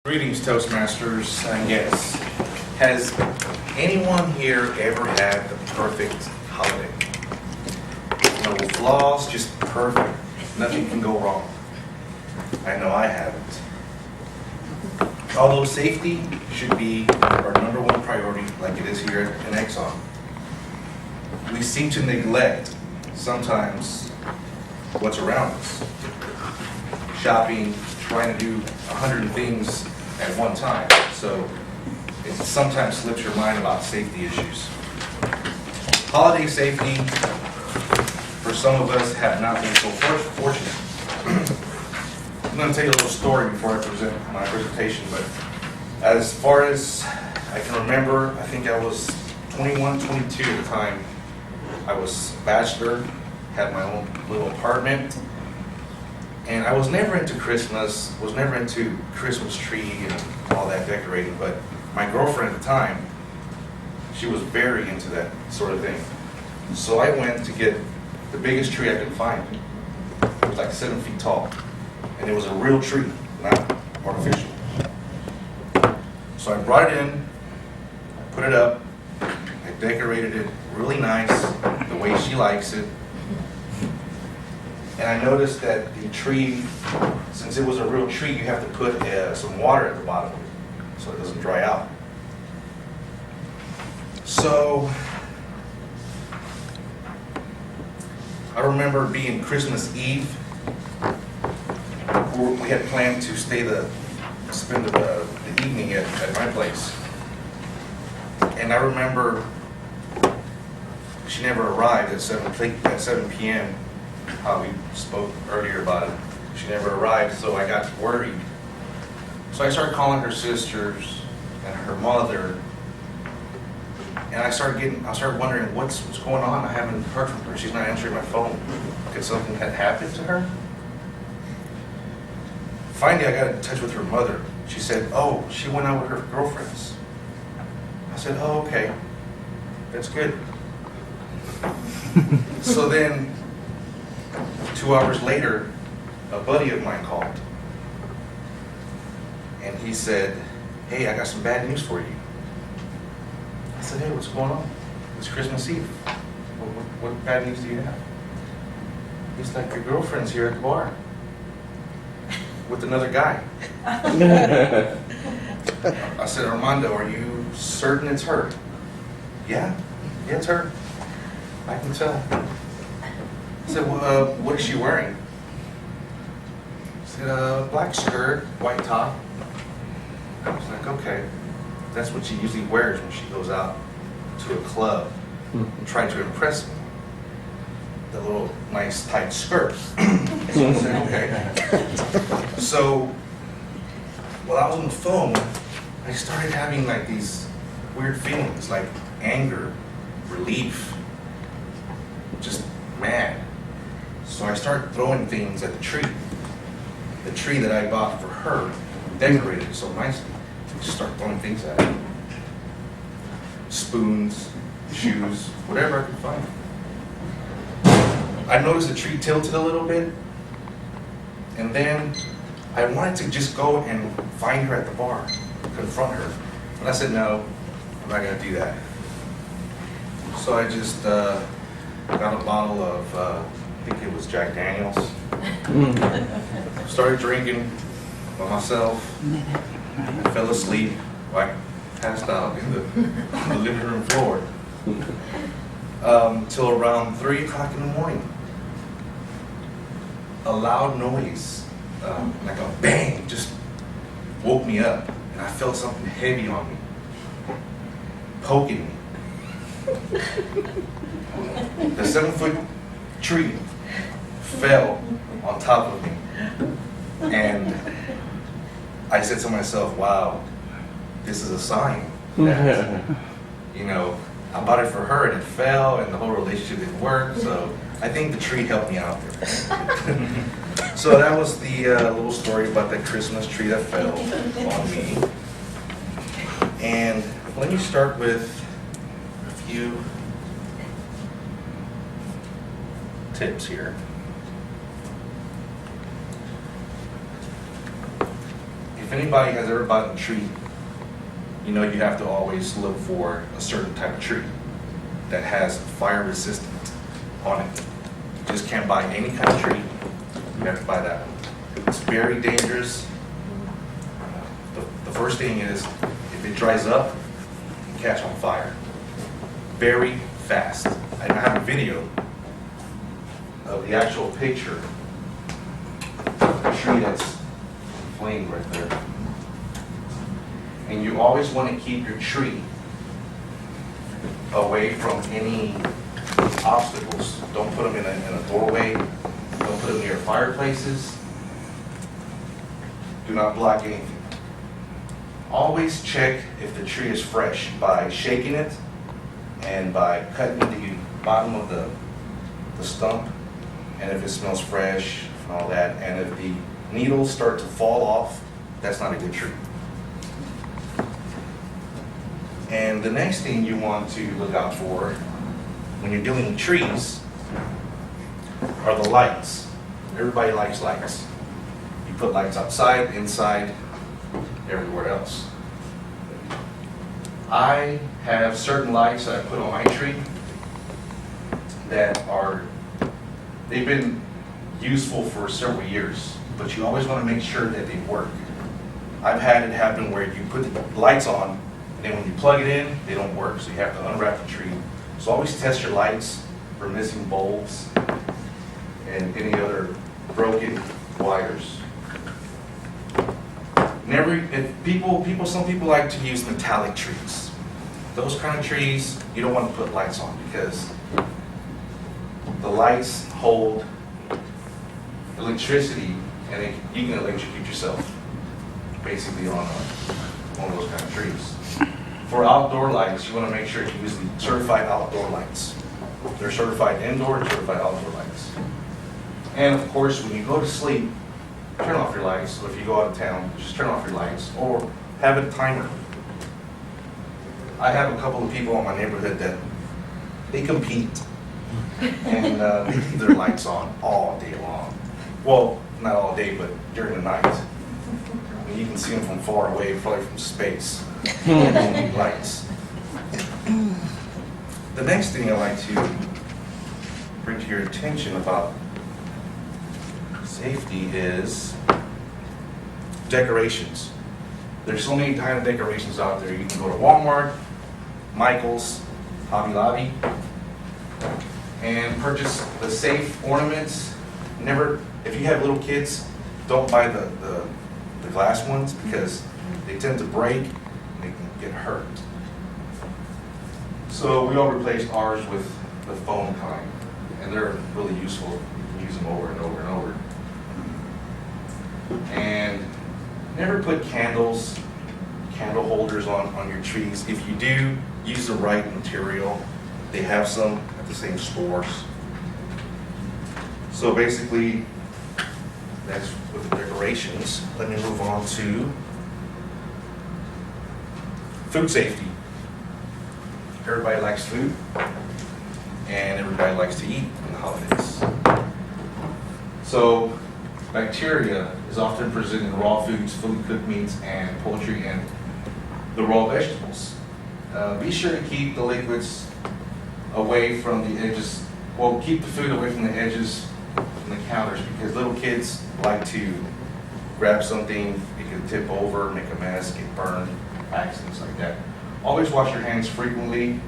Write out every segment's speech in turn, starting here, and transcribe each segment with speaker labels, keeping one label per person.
Speaker 1: Greetings, Toastmasters and guests. Has anyone here ever had the perfect holiday? No flaws, just perfect. Nothing can go wrong. I know I haven't. Although safety should be our number one priority, like it is here in Exxon, we seem to neglect sometimes what's around us. Shopping, trying to do 100 things at one time. So it sometimes slips your mind about safety issues. Holiday safety, for some of us, have not been so fortunate. I'm going to tell you a little story before I present my presentation, but as far as I can remember, I think I was 21, 22 at the time. I was a bachelor, had my own little apartment, and I was never into Christmas, was never into Christmas tree and all that decorating, but my girlfriend at the time, she was very into that sort of thing. So I went to get the biggest tree I could find. It was like 7 feet tall, and it was a real tree, not artificial. So I brought it in, put it up, I decorated it really nice, the way she likes it. And I noticed that the tree, since it was a real tree, you have to put some water at the bottom so it doesn't dry out. So I remember being Christmas Eve. We had planned to spend the evening at my place. And I remember she never arrived at 7 p.m. How we spoke earlier about it. She never arrived, so I got worried. So I started calling her sisters and her mother, and I started wondering what's going on. I haven't heard from her. She's not answering my phone. Could something had happened to her? Finally, I got in touch with her mother. She said, "Oh, she went out with her girlfriends." I said, "Oh, okay, that's good." So then, 2 hours later, a buddy of mine called. And he said, "Hey, I got some bad news for you." I said, "Hey, what's going on? It's Christmas Eve. What bad news do you have?" He's like, "Your girlfriend's here at the bar with another guy." I said, "Armando, are you certain it's her?" Yeah, it's her. I can tell." I said, "Well, what is she wearing?" He said, "Black skirt, white top." I was like, "Okay, that's what she usually wears when she goes out to a club, trying to impress me. The little nice tight skirt." So I said, "Okay." So while I was on the phone, I started having like these weird feelings, like anger, relief, just mad. So I started throwing things at the tree that I bought for her, decorated so nicely. Just start throwing things at it. Spoons, shoes, whatever I could find. I noticed the tree tilted a little bit, and then I wanted to just go and find her at the bar, confront her. But I said, "No, I'm not gonna do that." So I just got a bottle of, I think it was Jack Daniels. Started drinking by myself. I fell asleep. I passed out in the living room floor. Till around 3 o'clock in the morning. A loud noise, like a bang, just woke me up. And I felt something heavy on me, poking me. The 7-foot tree fell on top of me, and I said to myself, "Wow, this is a sign that, I bought it for her and it fell and the whole relationship didn't work." So I think the tree helped me out there. So that was the little story about that Christmas tree that fell on me. And let me start with a few tips here. if anybody has ever bought a tree, you know you have to always look for a certain type of tree that has fire resistant on it. You just can't buy any kind of tree. You have to buy that one. It's very dangerous. The first thing is, if it dries up, it can catch on fire very fast. I have a video of the actual picture of the tree that's inflamed right there. And you always want to keep your tree away from any obstacles. Don't put them in a doorway. Don't put them near fireplaces. Do not block anything. Always check if the tree is fresh by shaking it and by cutting the bottom of the stump, and if it smells fresh and all that. And if the needles start to fall off, that's not a good tree. And the next thing you want to look out for when you're dealing with trees are the lights. Everybody likes lights. You put lights outside, inside, everywhere else. I have certain lights that I put on my tree that they've been useful for several years, but you always want to make sure that they work. I've had it happen where you put the lights on, and then when you plug it in, they don't work, so you have to unwrap the tree. So always test your lights for missing bulbs and any other broken wires. Some people like to use metallic trees. Those kind of trees, you don't want to put lights on because the lights hold electricity, and you can electrocute yourself basically on one of those kind of trees. For outdoor lights, you want to make sure you use the certified outdoor lights. They're certified indoor and certified outdoor lights. And of course, when you go to sleep, turn off your lights. Or if you go out of town, just turn off your lights or have a timer. I have a couple of people in my neighborhood that they compete and they keep their lights on all day long. Well, not all day, but during the night. And you can see them from far away, probably from space. Lights. The next thing I like to bring to your attention about safety is decorations. There's so many kind of decorations out there. You can go to Walmart, Michael's, Hobby Lobby, and purchase the safe ornaments. If you have little kids, don't buy the glass ones because they tend to break and they can get hurt. So we all replaced ours with the foam kind, and they're really useful. You can use them over and over and over. And never put candle holders on your trees. If you do, use the right material. They have some at the same stores. So basically, that's with the decorations. Let me move on to food safety. Everybody likes food, and everybody likes to eat in the holidays. So bacteria is often present in raw foods, fully cooked meats, and poultry, and the raw vegetables. Be sure to keep the liquids away from the edges. Well, keep the food away from the edges from the counters because little kids like to grab something, it can tip over, make a mess, get burned, accidents like that. Always wash your hands frequently.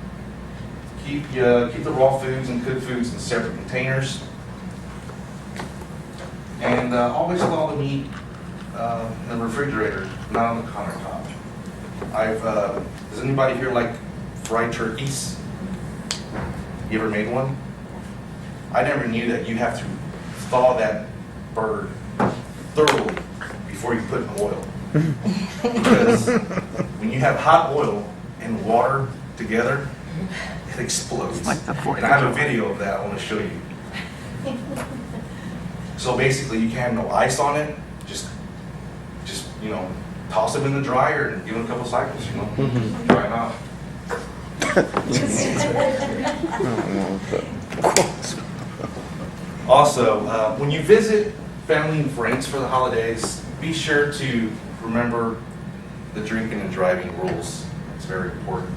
Speaker 1: Keep the raw foods and cooked foods in separate containers. And always thaw the meat in the refrigerator, not on the countertop. Does anybody here like fried turkeys? You ever made one? I never knew that you have to thaw that bird thoroughly before you put it in oil. Because when you have hot oil and water together, it explodes. Like the 4th. And I have a video of that I want to show you. So basically, you can have no ice on it. Just toss them in the dryer and give them a couple cycles. Dry them out. Also, when you visit family and friends for the holidays, be sure to remember the drinking and driving rules. It's very important.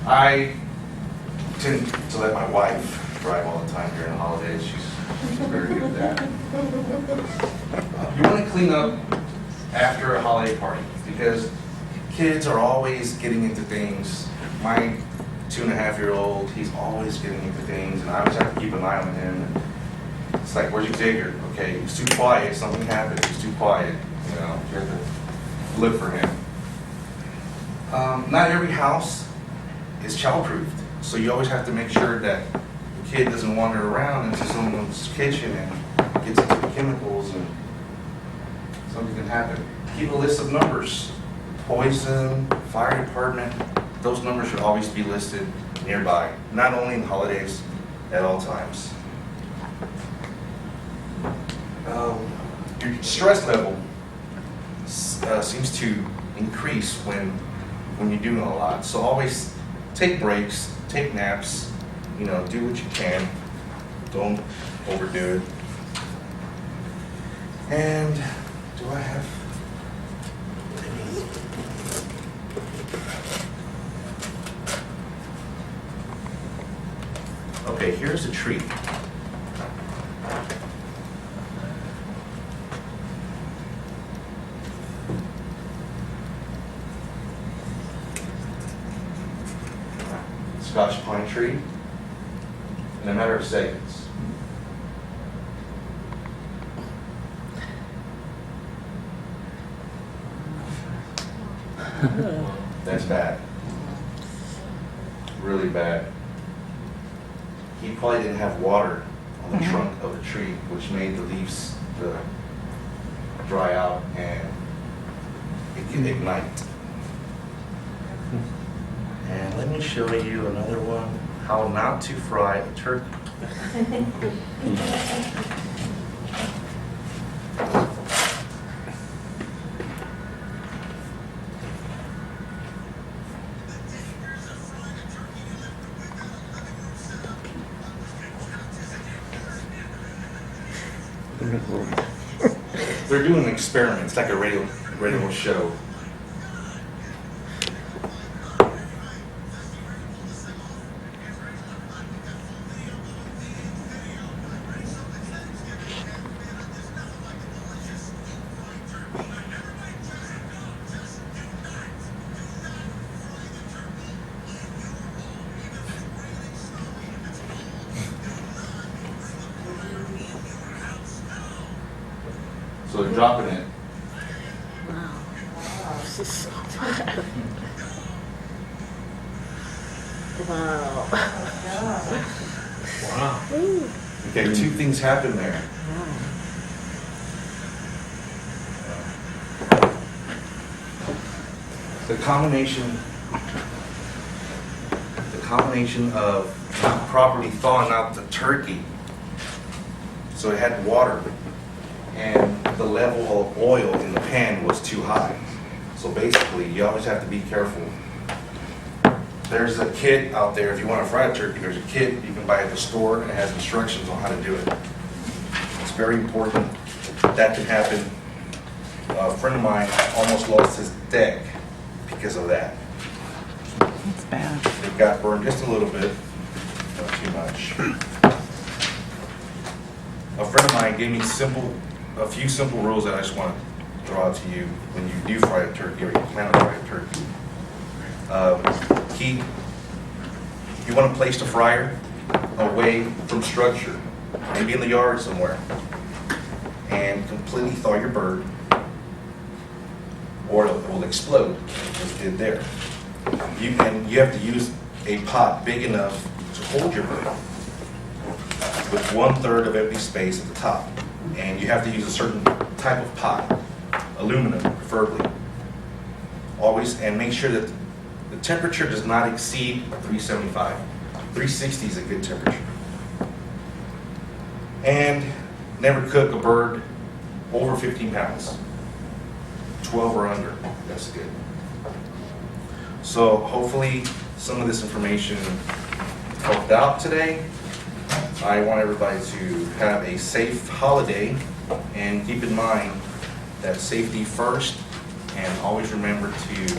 Speaker 1: I tend to let my wife drive all the time during the holidays. She's very good at that. You want to clean up after a holiday party because kids are always getting into things. My 2.5-year-old, he's always getting into things, and I always have to keep an eye on him. It's like, where's Xavier? Okay, he's too quiet. Something happened. He's too quiet. You know, you have to look for him. Not every house is child-proofed, so you always have to make sure that the kid doesn't wander around into someone's kitchen and gets into the chemicals and something can happen. Keep a list of numbers. Poison, fire department, those numbers should always be listed nearby, not only in holidays, at all times. Your stress level seems to increase when you're doing a lot. So always take breaks, take naps, you know, do what you can. Don't overdo it. And do I have any? Okay, here's a treat. Scotch pine tree in a matter of seconds. That's bad. Really bad. He probably didn't have water on the trunk of the tree, which made the leaves dry out and it can ignite. And let me show you another one, how not to fry a turkey. They're doing experiments, like a radio show. So they're dropping it.
Speaker 2: Wow. This is so bad. Wow.
Speaker 3: Wow.
Speaker 1: Okay, two things happen there. The combination of not properly thawing out the turkey, so it had water, and the level of oil in the pan was too high. So basically, you always have to be careful. There's a kit out there, if you want to fry a turkey, there's a kit you can buy at the store, and it has instructions on how to do it. It's very important. That can happen. A friend of mine almost lost his deck because of that.
Speaker 2: That's bad.
Speaker 1: It got burned just a little bit, not too much. A friend of mine gave me a few simple rules that I just want to draw out to you when you do fry a turkey or you plan to fry a turkey. You want to place the fryer away from structure, maybe in the yard somewhere, and completely thaw your bird, or it will explode, as it did there. You have to use a pot big enough to hold your bird, with 1/3 of empty space at the top. And you have to use a certain type of pot, aluminum preferably. Always, and make sure that the temperature does not exceed 375. 360 is a good temperature. And never cook a bird over 15 pounds. 12 or under, that's good. So hopefully some of this information helped out today. I want everybody to have a safe holiday, and keep in mind that safety first, and always remember to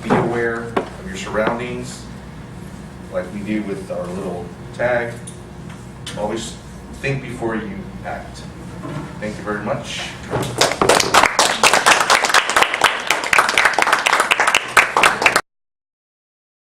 Speaker 1: be aware of your surroundings, like we do with our little tag. Always think before you act. Thank you very much.